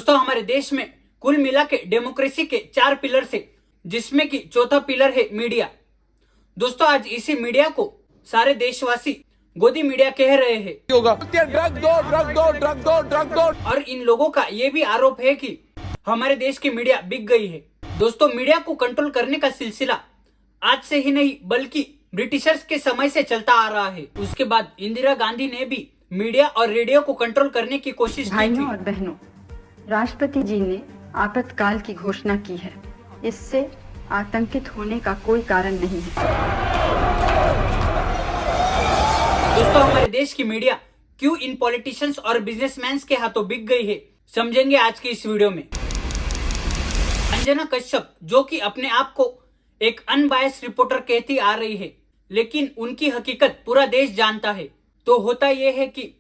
दोस्तों हमारे देश में कुल मिला के डेमोक्रेसी के 4 पिलर से, जिसमें कि चौथा पिलर है मीडिया। दोस्तों आज इसी मीडिया को सारे देशवासी गोदी मीडिया कह रहे हैं। ड्रग दो। और इन लोगों का ये भी आरोप है कि हमारे देश की मीडिया बिक गई है। दोस्तों मीडिया को कंट्रोल करने का सिलसिला आज से ही नहीं बल्कि ब्रिटिशर्स के समय से चलता आ रहा है। उसके बाद इंदिरा गांधी ने भी मीडिया और रेडियो को कंट्रोल करने की कोशिश की थी। भाइयों और बहनों, राष्ट्रपति जी ने आपातकाल की घोषणा की है। इससे आतंकित होने का कोई कारण नहीं है। दोस्तों हमारे देश की मीडिया क्यों इन पॉलिटिशियंस और बिजनेसमैन के हाथों बिक गई है, समझेंगे आज की इस वीडियो में। अंजना कश्यप जो कि अपने आप को एक अनबायस्ड रिपोर्टर कहती आ रही है, लेकिन उनकी हकीकत पूरा देश जानता है। तो होता यह है कि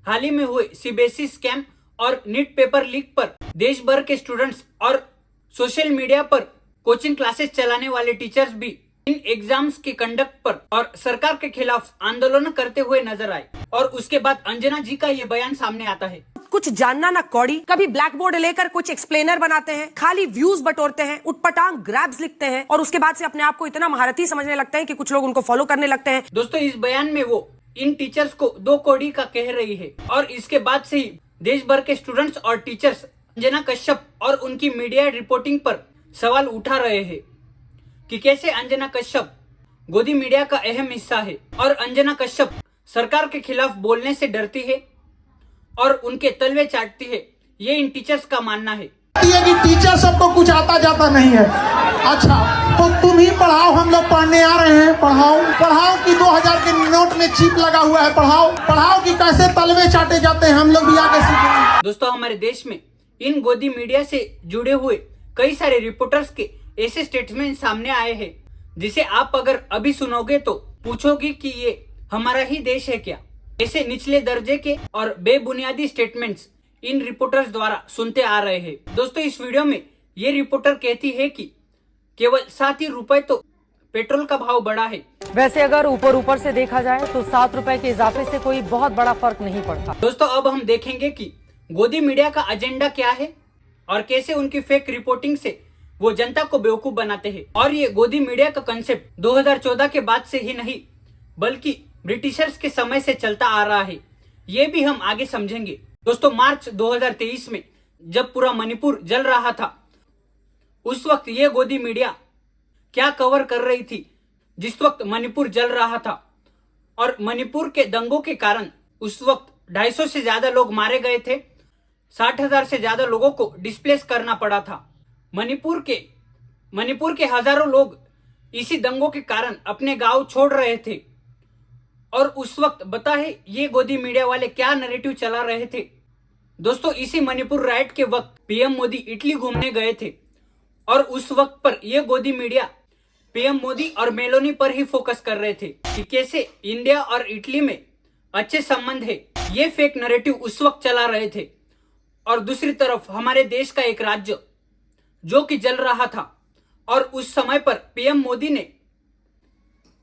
हाल ही में हुए सीबीएसई स्कैम और नीट पेपर लीक पर देश भर के स्टूडेंट्स और सोशल मीडिया पर कोचिंग क्लासेस चलाने वाले टीचर्स भी इन एग्जाम्स के कंडक्ट पर और सरकार के खिलाफ आंदोलन करते हुए नजर आए। और उसके बाद अंजना जी का ये बयान सामने आता है। कुछ जानना ना कौड़ी, कभी ब्लैक बोर्ड लेकर कुछ एक्सप्लेनर बनाते हैं, खाली व्यूज बटोरते हैं, उटपटांग ग्रैब्स लिखते हैं और उसके बाद से अपने आप को इतना महारथी समझने लगते हैं कि कुछ लोग उनको फॉलो करने लगते हैं। दोस्तों इस बयान में वो इन टीचर्स को 2 कौड़ी का कह रही है और इसके बाद से ही देश भर के स्टूडेंट्स और टीचर्स अंजना कश्यप और उनकी मीडिया रिपोर्टिंग पर सवाल उठा रहे हैं कि कैसे अंजना कश्यप गोदी मीडिया का अहम हिस्सा है और अंजना कश्यप सरकार के खिलाफ बोलने से डरती है और उनके तलवे चाटती है। ये इन टीचर्स का मानना है कि टीचर सबको कुछ आता जाता नहीं है। अच्छा तो तुम ही पढ़ाओ, हम लोग पढ़ने आ रहे हैं। पढ़ाओ कि 2000 के नोट में चिप लगा हुआ है। पढ़ाओ कि कैसे तलवे चाटे जाते हैं, हम लोग भी आके सीखेंगे। दोस्तों हमारे देश में इन गोदी मीडिया से जुड़े हुए कई सारे रिपोर्टर्स के ऐसे स्टेटमेंट सामने आए हैं जिसे आप अगर अभी सुनोगे तो पूछोगे कि ये हमारा ही देश है क्या। ऐसे निचले दर्जे के और बेबुनियादी स्टेटमेंट्स इन रिपोर्टर्स द्वारा सुनते आ रहे हैं। दोस्तों इस वीडियो में ये रिपोर्टर कहती है कि केवल 7 ही रुपए तो पेट्रोल का भाव बढ़ा है। वैसे अगर ऊपर से देखा जाए तो 7 रुपए के इजाफे से कोई बहुत बड़ा फर्क नहीं पड़ता। दोस्तों अब हम देखेंगे कि गोदी मीडिया का एजेंडा क्या है और कैसे उनकी फेक रिपोर्टिंग से वो जनता को बेवकूफ बनाते हैं। और ये गोदी मीडिया का कंसेप्ट 2014 के बाद से ही नहीं बल्कि ब्रिटिशर्स के समय से चलता आ रहा है। ये भी हम आगे समझेंगे। दोस्तों मार्च 2023 में जब पूरा मणिपुर जल रहा था, उस वक्त ये गोदी मीडिया क्या कवर कर रही थी। जिस वक्त मणिपुर जल रहा था और मणिपुर के दंगों के कारण उस वक्त 250 से ज्यादा लोग मारे गए थे, 60,000 से ज्यादा लोगों को डिस्प्लेस करना पड़ा था। मणिपुर के हजारों लोग इसी दंगों के कारण अपने गांव छोड़ रहे थे। और उस वक्त बता है ये गोदी मीडिया वाले क्या नैरेटिव चला रहे थे। दोस्तों इसी मणिपुर राइट के वक्त पीएम मोदी इटली घूमने गए थे और उस वक्त पर यह गोदी मीडिया पीएम मोदी और मेलोनी पर ही फोकस कर रहे थे कि कैसे इंडिया और इटली में अच्छे संबंध है। ये फेक नैरेटिव उस वक्त चला रहे थे। और दूसरी तरफ हमारे देश का एक राज्य जो कि जल रहा था और उस समय पर पीएम मोदी ने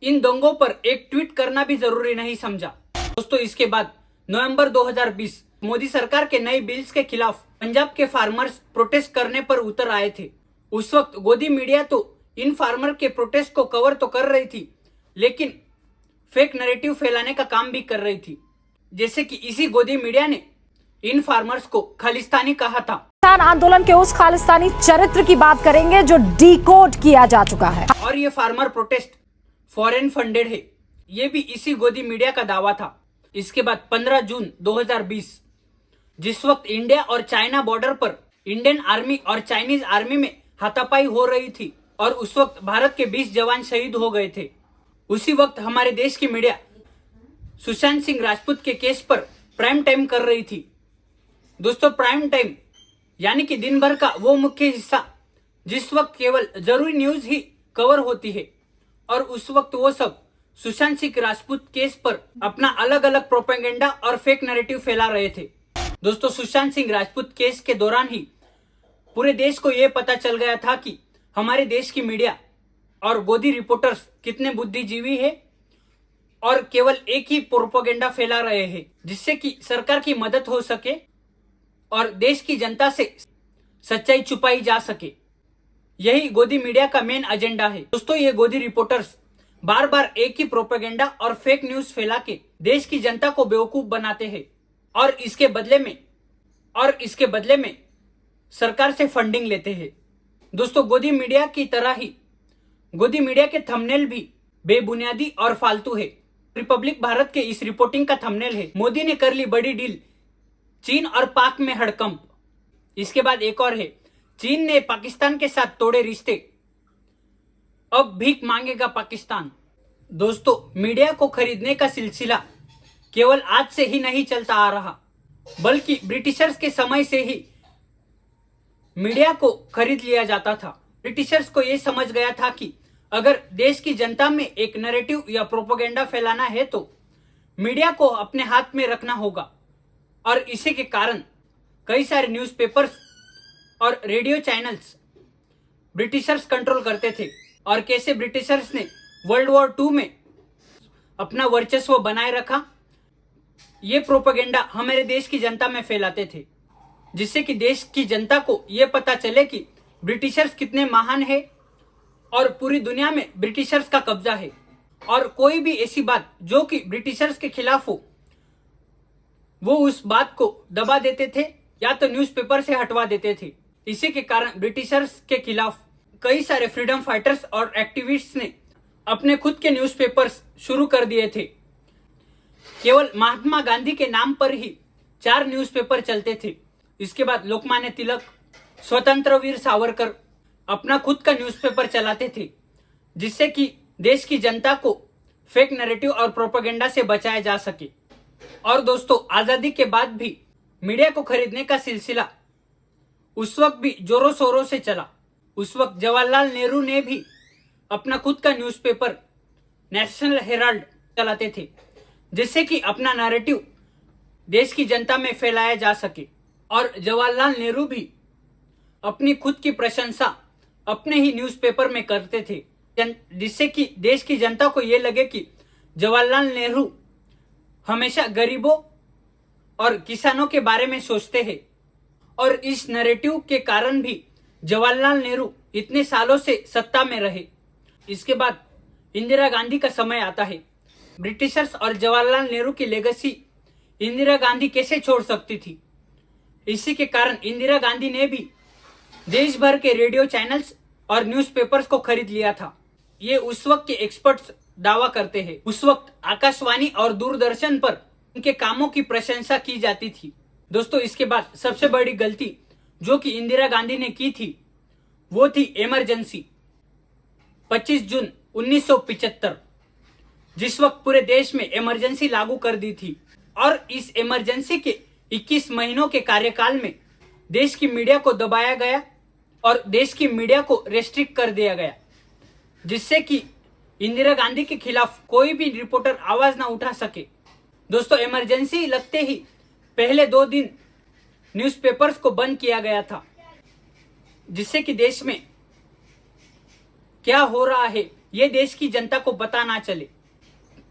इन दंगों पर एक ट्वीट करना भी जरूरी नहीं समझा। दोस्तों इसके बाद नवंबर 2020 मोदी सरकार के नए बिल्स के खिलाफ पंजाब के फार्मर्स प्रोटेस्ट करने पर उतर आए थे। उस वक्त गोदी मीडिया तो इन फार्मर के प्रोटेस्ट को कवर तो कर रही थी, लेकिन फेक नैरेटिव फैलाने का काम भी कर रही थी। जैसे कि इसी गोदी मीडिया ने इन फार्मर्स को खालिस्तानी कहा था। किसान आंदोलन के उस खालिस्तानी चरित्र की बात करेंगे जो डिकोड किया जा चुका है। और ये फार्मर प्रोटेस्ट फॉरेन फंडेड है, ये भी इसी गोदी मीडिया का दावा था। इसके बाद 15 जून 2020 जिस वक्त इंडिया और चाइना बॉर्डर पर इंडियन आर्मी और चाइनीज आर्मी में हाथापाई हो रही थी और उस वक्त भारत के 20 जवान शहीद हो गए थे, उसी वक्त हमारे देश की मीडिया सुशांत सिंह राजपूत के केस पर प्राइम टाइम कर रही थी। दोस्तों प्राइम टाइम यानी कि दिन भर का वो मुख्य हिस्सा जिस वक्त केवल जरूरी न्यूज ही कवर होती है और उस वक्त वो सब सुशांत सिंह राजपूत केस पर अपना अलग अलग प्रोपेगेंडा और फेक नैरेटिव फैला रहे थे। दोस्तों सुशांत सिंह राजपूत केस के दौरान ही पूरे देश को यह पता चल गया था कि हमारे देश की मीडिया और गोदी रिपोर्टर्स कितने बुद्धिजीवी है और केवल एक ही प्रोपेगेंडा फैला रहे हैं जिससे कि सरकार की मदद हो सके और देश की जनता से सच्चाई छुपाई जा सके। यही गोदी मीडिया का मेन एजेंडा है। दोस्तों, ये गोदी रिपोर्टर्स बार बार एक ही प्रोपेगेंडा और फेक न्यूज फैला के देश की जनता को बेवकूफ बनाते हैं और इसके बदले में सरकार से फंडिंग लेते हैं। दोस्तों, गोदी मीडिया की तरह ही गोदी मीडिया के थंबनेल भी बेबुनियादी और फालतू है। रिपब्लिक भारत के इस रिपोर्टिंग का थंबनेल है, मोदी ने कर ली बड़ी डील, चीन और पाक में हड़कंप। इसके बाद एक और है, चीन ने पाकिस्तान के साथ तोड़े रिश्ते, अब भीख मांगेगा पाकिस्तान। दोस्तों, मीडिया को खरीदने का सिलसिला केवल आज से ही नहीं चलता आ रहा, बल्कि ब्रिटिशर्स के समय से ही मीडिया को खरीद लिया जाता था। ब्रिटिशर्स को यह समझ गया था कि अगर देश की जनता में एक नैरेटिव या प्रोपेगेंडा फैलाना है तो मीडिया को अपने हाथ में रखना होगा, और इसी के कारण कई सारे न्यूज़पेपर्स और रेडियो चैनल्स ब्रिटिशर्स कंट्रोल करते थे, और कैसे ब्रिटिशर्स ने वर्ल्ड वॉर 2 में अपना वर्चस्व बनाए रखा, ये प्रोपेगेंडा हमारे देश की जनता में फैलाते थे, जिससे कि देश की जनता को ये पता चले कि ब्रिटिशर्स कितने महान है और पूरी दुनिया में ब्रिटिशर्स का कब्जा है। और कोई भी ऐसी बात जो कि ब्रिटिशर्स के खिलाफ हो, वो उस बात को दबा देते थे या तो न्यूज़पेपर से हटवा देते थे। इसी के कारण ब्रिटिशर्स के खिलाफ कई सारे फ्रीडम फाइटर्स और एक्टिविस्ट्स ने अपने खुद के न्यूज़पेपर्स शुरू कर दिए थे। केवल महात्मा गांधी के नाम पर ही 4 न्यूज़पेपर चलते थे। इसके बाद लोकमान्य तिलक, स्वतंत्र वीर सावरकर अपना खुद का न्यूज़पेपर चलाते थे, जिससे कि देश की जनता को फेक नैरेटिव और प्रोपेगेंडा से बचाया जा सके। और दोस्तों, आज़ादी के बाद भी मीडिया को खरीदने का सिलसिला उस वक्त भी जोरों शोरों से चला। उस वक्त जवाहरलाल नेहरू ने भी अपना खुद का न्यूज़पेपर नेशनल हेराल्ड चलाते थे, जिससे कि अपना नैरेटिव देश की जनता में फैलाया जा सके। और जवाहरलाल नेहरू भी अपनी खुद की प्रशंसा अपने ही न्यूज़पेपर में करते थे, जिससे कि देश की जनता को ये लगे कि जवाहरलाल नेहरू हमेशा गरीबों और किसानों के बारे में सोचते हैं। और इस नैरेटिव के कारण भी जवाहरलाल नेहरू इतने सालों से सत्ता में रहे। इसके बाद इंदिरा गांधी का समय आता है। ब्रिटिशर्स और जवाहरलाल नेहरू की लेगेसी इंदिरा गांधी कैसे छोड़ सकती थी। इसी के कारण इंदिरा गांधी ने भी देश भर के रेडियो चैनल्स और न्यूज़पेपर्स को खरीद लिया था। ये उस वक्त के एक्सपर्ट्स दावा करते हैं। उस वक्त आकाशवाणी और दूरदर्शन पर उनके कामों की प्रशंसा की जाती थी। दोस्तों, इसके बाद सबसे बड़ी गलती जो कि इंदिरा गांधी ने की थी, वो थी इमरजेंसी। 25 जून 1975, जिस वक्त पूरे देश में इमरजेंसी लागू कर दी थी। और इस इमरजेंसी के 21 महीनों के कार्यकाल में देश की मीडिया को दबाया गया और देश की मीडिया को रेस्ट्रिक्ट कर दिया गया, जिससे कि इंदिरा गांधी के खिलाफ कोई भी रिपोर्टर आवाज ना उठा सके। दोस्तों, इमरजेंसी लगते ही पहले 2 दिन न्यूज़पेपर्स को बंद किया गया था, जिससे कि देश में क्या हो रहा है ये देश की जनता को पता ना चले।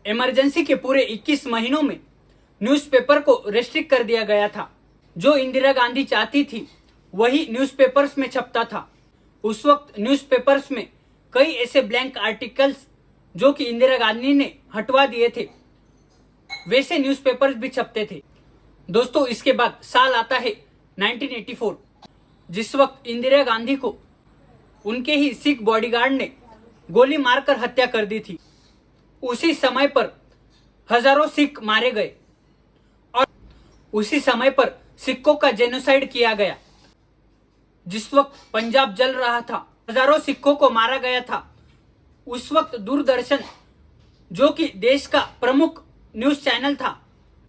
इमरजेंसी के पूरे 21 महीनों में न्यूज़पेपर को रेस्ट्रिक्ट कर दिया गया था। जो इंदिरा गांधी चाहती थी वही न्यूज़पेपर्स में छपता था। उस वक्त न्यूज़पेपर्स में कई ऐसे ब्लैंक आर्टिकल्स जो कि इंदिरा गांधी ने हटवा दिए थे, वैसे न्यूज़पेपर्स भी छपते थे। दोस्तों, इसके बाद साल आता है 1984, जिस वक्त इंदिरा गांधी को उनके ही सिख बॉडीगार्ड ने गोली मारकर हत्या कर दी थी। उसी समय पर हजारों सिख मारे गए और उसी समय पर सिखों का जेनोसाइड किया गया। जिस वक्त पंजाब जल रहा था, हजारों सिखों को मारा गया था, उस वक्त दूरदर्शन जो कि देश का प्रमुख न्यूज चैनल था,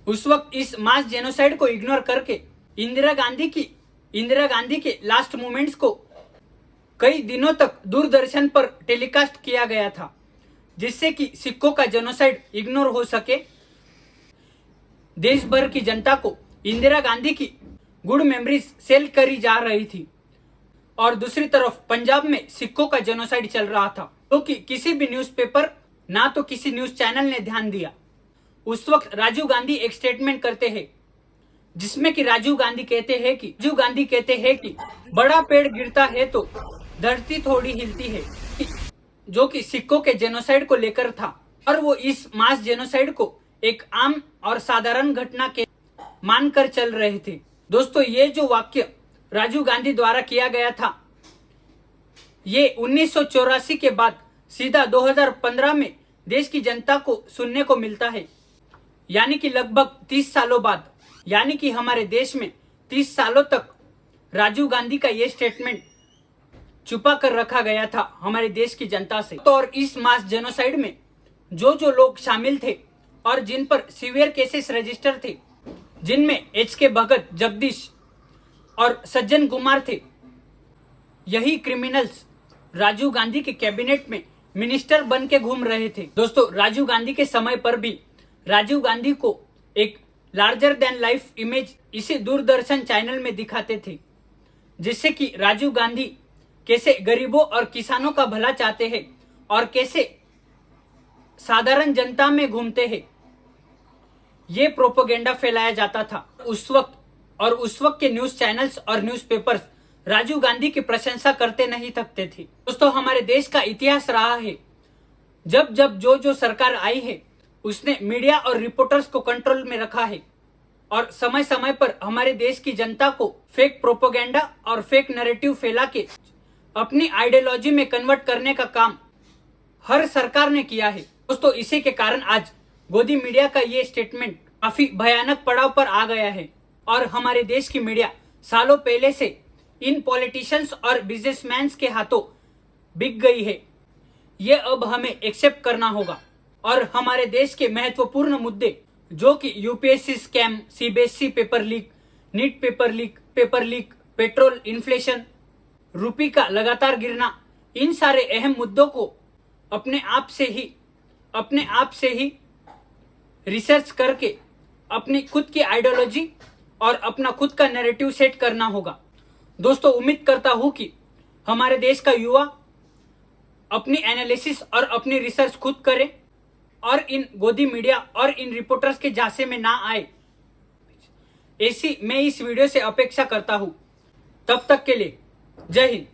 उस वक्त इस मास जेनोसाइड को इग्नोर करके इंदिरा गांधी के लास्ट मोमेंट्स को कई दिनों तक दूरदर्शन पर टेलीकास्ट किया गया था, जिससे कि सिखों का जेनोसाइड इग्नोर हो सके। देश भर की जनता को इंदिरा गांधी की गुड मेमोरीज सेल करी जा रही थी और दूसरी तरफ पंजाब में सिखों का जेनोसाइड चल रहा था, क्योंकि किसी भी न्यूज़पेपर ना तो किसी न्यूज चैनल ने ध्यान दिया। उस वक्त राजीव गांधी एक स्टेटमेंट करते हैं जिसमें कि राजीव गांधी कहते हैं कि बड़ा पेड़ गिरता है तो धरती थोड़ी हिलती है, जो कि सिखों के जेनोसाइड को लेकर था, और वो इस मास जेनोसाइड को एक आम और साधारण घटना के मानकर चल रहे थे। दोस्तों, ये जो वाक्य राजीव गांधी द्वारा किया गया था, ये 1984 के बाद सीधा 2015 में देश की जनता को सुनने को मिलता है, यानी कि लगभग 30 सालों बाद, यानी कि हमारे देश में 30 सालों तक राजीव गांधी का ये स्टेटमेंट छुपा कर रखा गया था हमारे देश की जनता से। तो और इस मास जेनोसाइड में जो लोग शामिल थे और जिन पर सीवियर केसेस रजिस्टर थे, जिनमें HK भगत, जगदीश और सज्जन कुमार थे, यही क्रिमिनल्स राजीव गांधी के कैबिनेट में मिनिस्टर बन के घूम रहे थे। दोस्तों, राजीव गांधी के समय पर भी राजीव गांधी को एक लार्जर देन लाइफ इमेज इसे दूरदर्शन चैनल में दिखाते थे, जिससे कि राजीव गांधी कैसे गरीबों और किसानों का भला चाहते हैं और कैसे साधारण जनता में घूमते हैं, ये प्रोपेगेंडा फैलाया जाता था उस वक्त के न्यूज चैनल्स और न्यूज़पेपर्स राजीव गांधी की प्रशंसा करते नहीं थकते थे। दोस्तों, हमारे देश का इतिहास रहा है, जब जो सरकार आई है उसने मीडिया और रिपोर्टर्स को कंट्रोल में रखा है और समय समय पर हमारे देश की जनता को फेक प्रोपेगेंडा और फेक नैरेटिव फैला के अपनी आइडियोलॉजी में कन्वर्ट करने का काम हर सरकार ने किया है। दोस्तों, इसी के कारण आज गोदी मीडिया का ये स्टेटमेंट काफी भयानक पड़ाव पर आ गया है और हमारे देश की मीडिया सालों पहले से इन पॉलिटिशियंस और बिजनेसमैन के हाथों बिक गई है। ये अब हमें एक्सेप्ट करना होगा और हमारे देश के महत्वपूर्ण मुद्दे, जो कि UPSC scam, CBSE paper leak, NEET paper leak, petrol inflation, रुपये का लगातार गिरना, इन सारे अहम मुद्दों को अपने आप से ही रिसर्च करके अपनी खुद की आइडियोलॉजी और अपना खुद का नैरेटिव सेट करना होगा। दोस्तों, उम्मीद करता हूं कि हमारे देश का युवा अपनी एनालिसिस और अपनी रिसर्च खुद करे और इन गोदी मीडिया और इन रिपोर्टर्स के झांसे में ना आए, ऐसी मैं इस वीडियो से अपेक्षा करता हूं। तब तक के लिए जय हिंद।